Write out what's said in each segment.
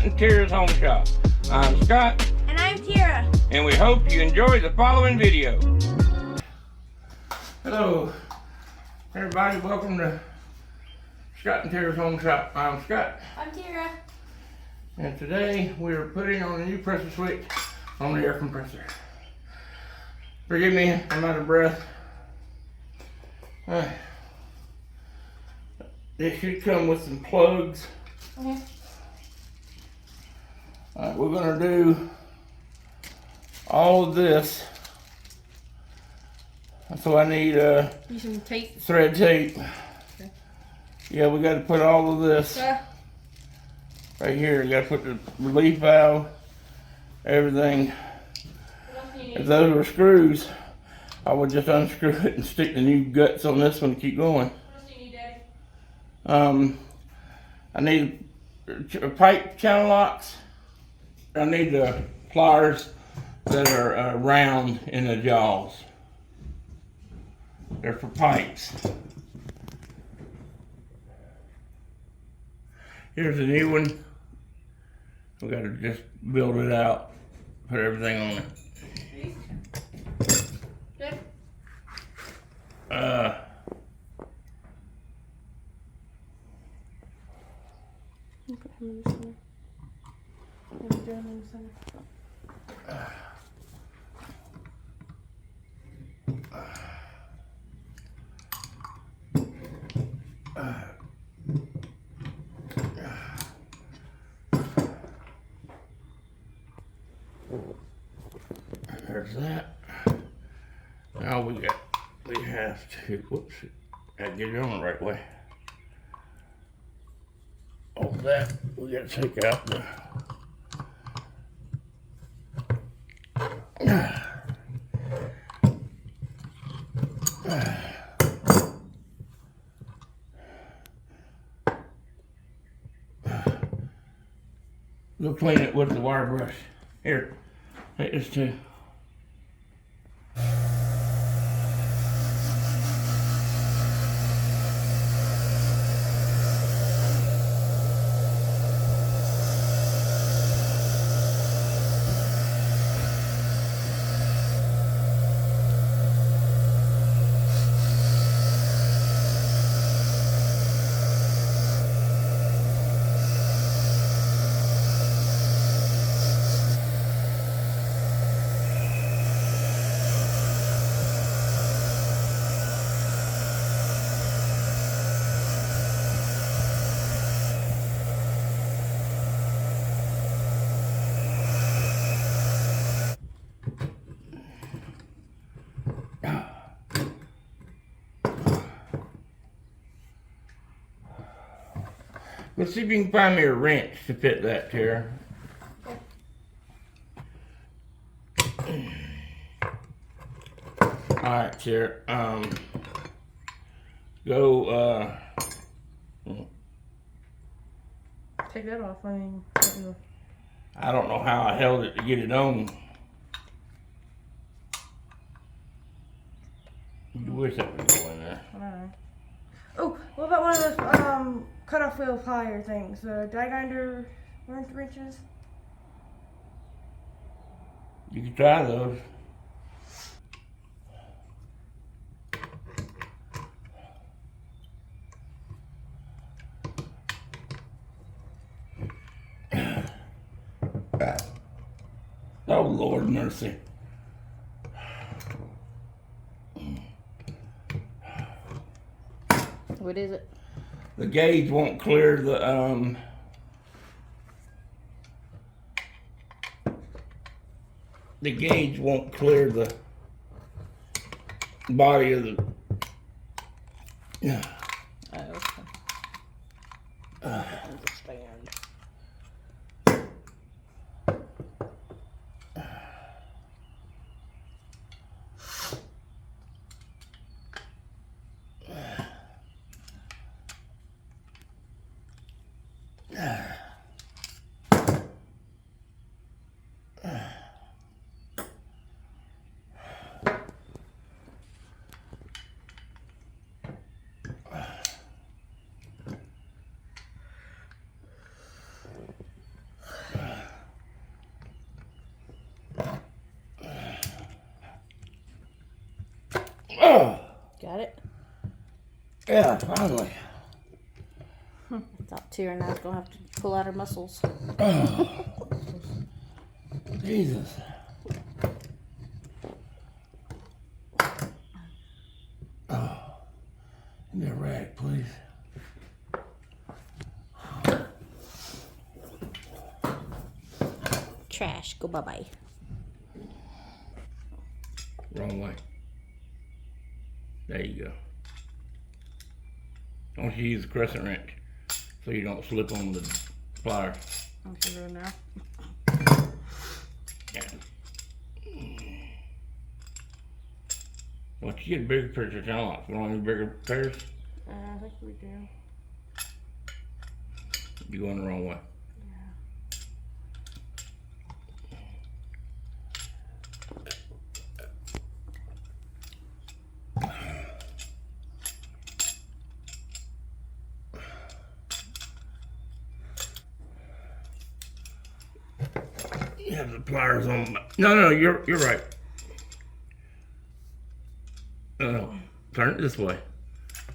Scott and Tera's Home Shop. I'm Scott. And I'm Tera. And we hope you enjoy the following video. Hello, everybody. Welcome to Scott and Tera's Home Shop. I'm Scott. I'm Tera. And today we are putting on a new pressure switch on the air compressor. Forgive me, I'm out of breath. They should come with some plugs. Okay. We're gonna do all of this. So I need Use some tape. Thread tape. Okay. Yeah, we got to put all of this right here. You got to put the relief valve, everything. If those were screws, I would just unscrew it and stick the new guts on this one to keep going. What else do you need, Daddy? I need pipe channel locks. I need the pliers that are round in the jaws. They're for pipes. Here's a new one. We got to just build it out, put everything on it. Good. Put him in the center. Put him in the center. There's that. Now we have to, whoops, I get it on the right way. All that, we got to take out the, we'll clean it with the wire brush. Here, take this too. Let's see if you can find me a wrench to fit that, Tera. Alright, Tera. Go, Take that off. I don't know how I held it to get it on. You wish that would go in there. Alright. Oh, what about one of those cut-off wheel plier things? The die grinder wrenches? You can try those. Oh, Lord mercy. What is it? The gauge won't clear the gauge won't clear the body of the Okay. Understand. Oh, Got it? yeah, finally. I thought Tera and I was going to have to pull out her muscles. Oh, Jesus. Oh, give me a rag, please. Trash, go bye-bye. Wrong way. There you go. I want you to use the crescent wrench so you don't slip on the pliers. I'm gonna do it now. Yeah. Once you get a bigger picture, tell us. We want any bigger pairs? I think we do. You're going the wrong way. You have the pliers on. No, you're right. No, turn it this way.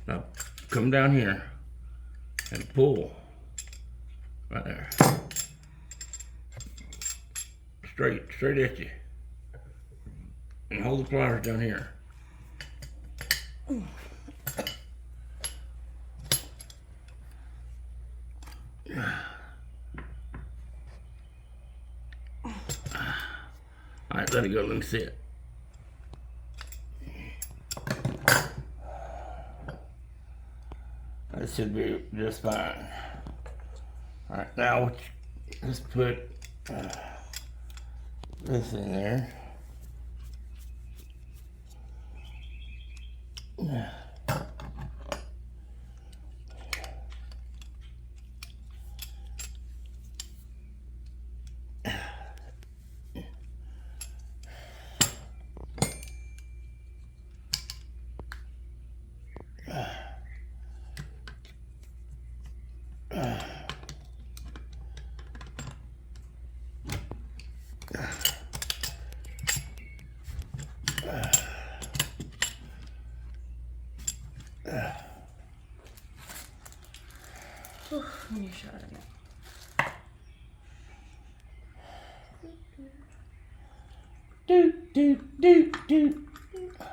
Now, come down here and pull. Right there. Straight at you. And hold the pliers down here. Alright, let it go. Let me see it. That should be just fine. Alright, now let's put this in there. Let me shut it. Do.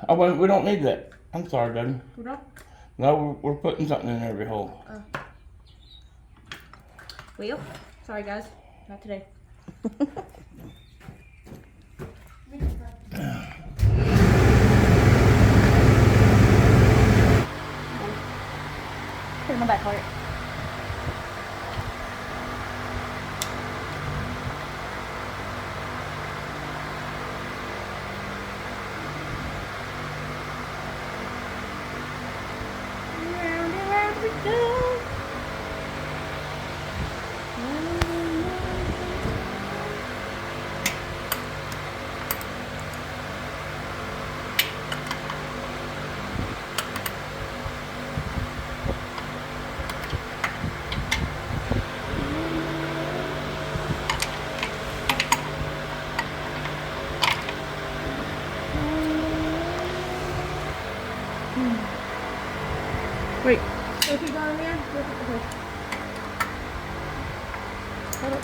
Oh, wait, we don't need that. I'm sorry, Daddy. We don't? No, we're putting something in every hole. Well, sorry guys, not today. Put it in my back pocket. Round and round we go. Wait, so keep going there? Okay. Hold up.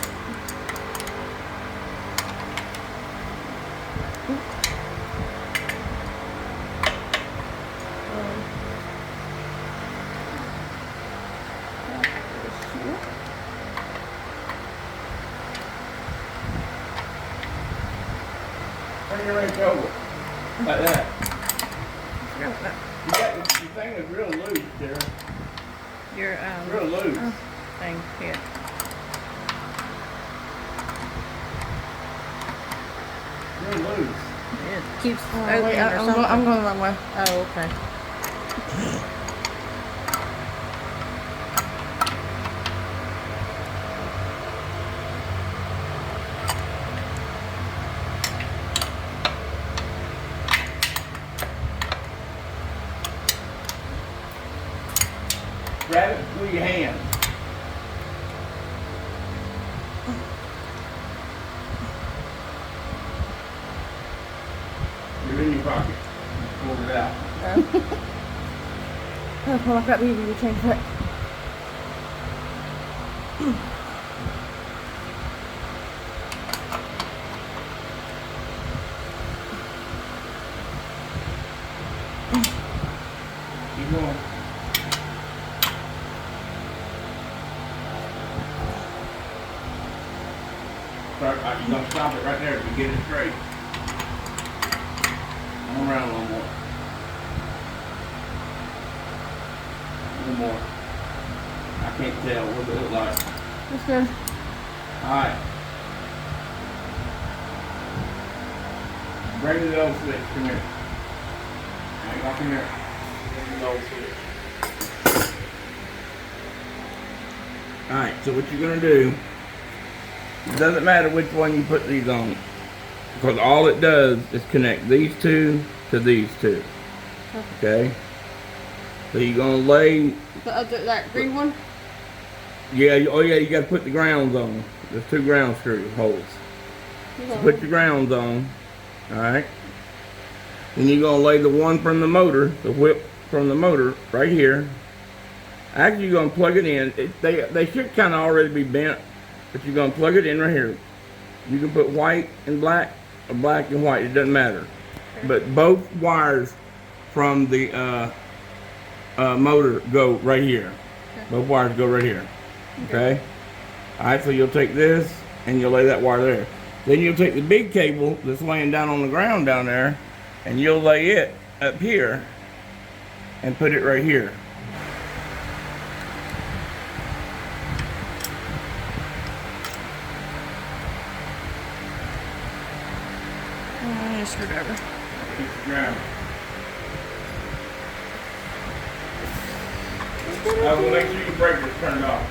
Bring your wrench over. Like that. No, no. You got your thing is real loose there. Your Real loose. thing here. Real loose. It keeps Wait, opening or something. I'm going that way. Oh, okay. Grab it with your hands. You're in your pocket. Pull it out. out. Oh, well, I've got me to change that. Keep going. You're gonna stop it right there to get it straight. Come around a little more. A little more. I can't tell. What does it look like? That's good. Alright. Bring the old switch. Come here. Now, walk in here. Bring the old switch. Alright, so what you're gonna do, it doesn't matter which one you put these on, because all it does is connect these two to these two. Okay? So you're gonna lay, That green one? yeah, oh yeah, you gotta put the grounds on. There's 2 ground screw holes. So put your grounds on, alright? Then you're gonna lay the one from the motor, the whip from the motor, right here. Actually, you're gonna plug it in. They should kind of already be bent, but you're gonna plug it in right here. You can put white and black, or black and white, it doesn't matter. But both wires from the motor go right here. Both wires go right here. Okay? Alright, so you'll take this and you'll lay that wire there. Then you'll take the big cable that's laying down on the ground down there and you'll lay it up here and put it right here. Screwdriver. We'll make sure your breaker's turned off.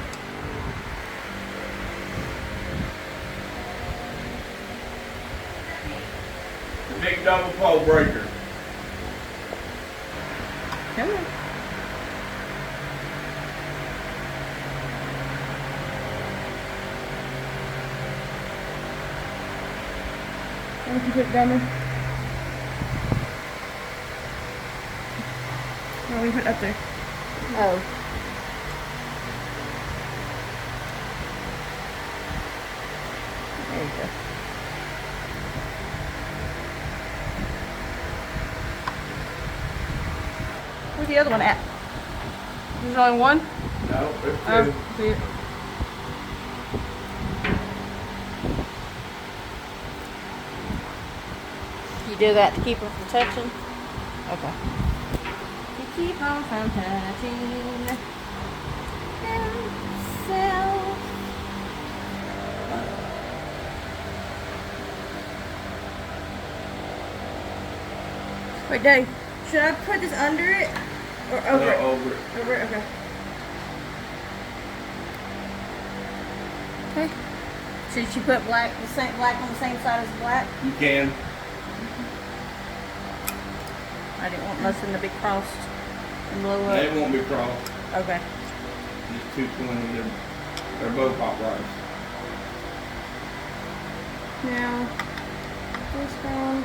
The big double pole breaker. Come on. Why don't you put it down there? No, we put it up there. Oh. There you go. Where's the other one at? There's only one? No, there's 2. Oh, see it. You do that to keep her from touching? Okay. To keep on from touching themselves. Wait, Daddy, should I put this under it or over No, it? over it. Over it, okay. Okay. Should she put black on the same side as black? You can. I didn't want nothing to be crossed and blow up. They won't be crossed. Okay. These 220, they're both hot rods. Now, this one.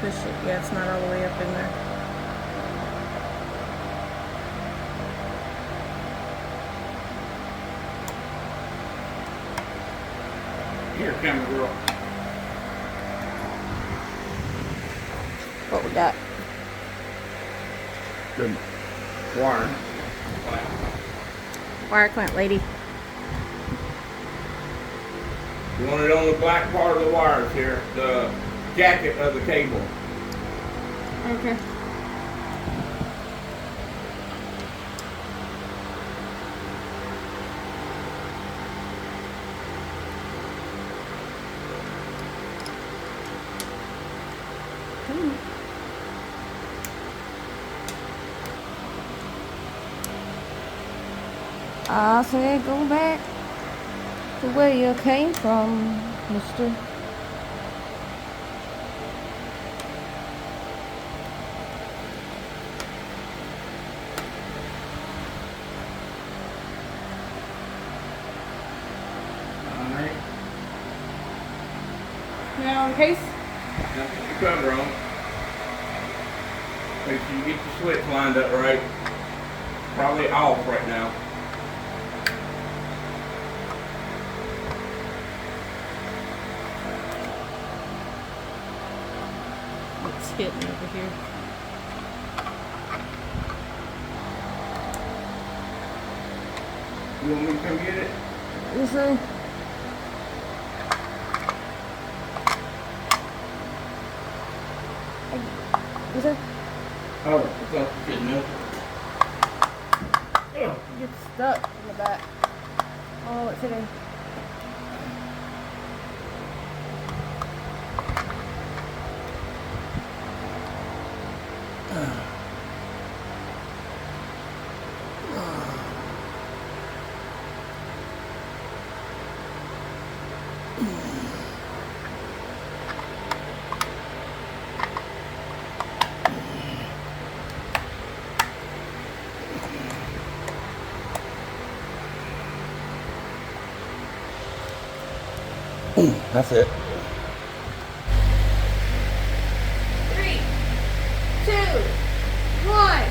Push it. Yeah, it's not all the way up in there. Here, camera girl. What we got? The wire. Wire clamp, lady. You want it on the black part of the wires here, the jacket of the cable. Okay. I said go back to where you came from, mister. Now in case. Now put your cover on. Make sure you get the switch lined up right. Probably off right now. It's hitting over here. You want me to come get it? You see? You see? Oh, I thought you couldn't help it. It gets stuck in the back. Oh, it's hitting. That's it. 3, 2, 1.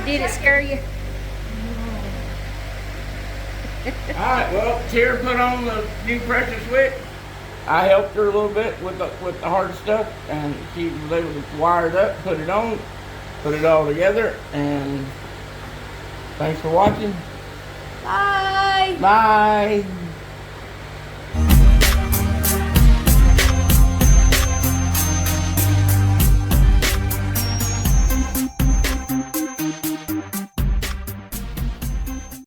Did it scare you? Alright, well, Tara put on the new pressure switch. I helped her a little bit with the hard stuff, and she was able to wire it up, put it on, put it all together, and thanks for watching. Bye. Bye.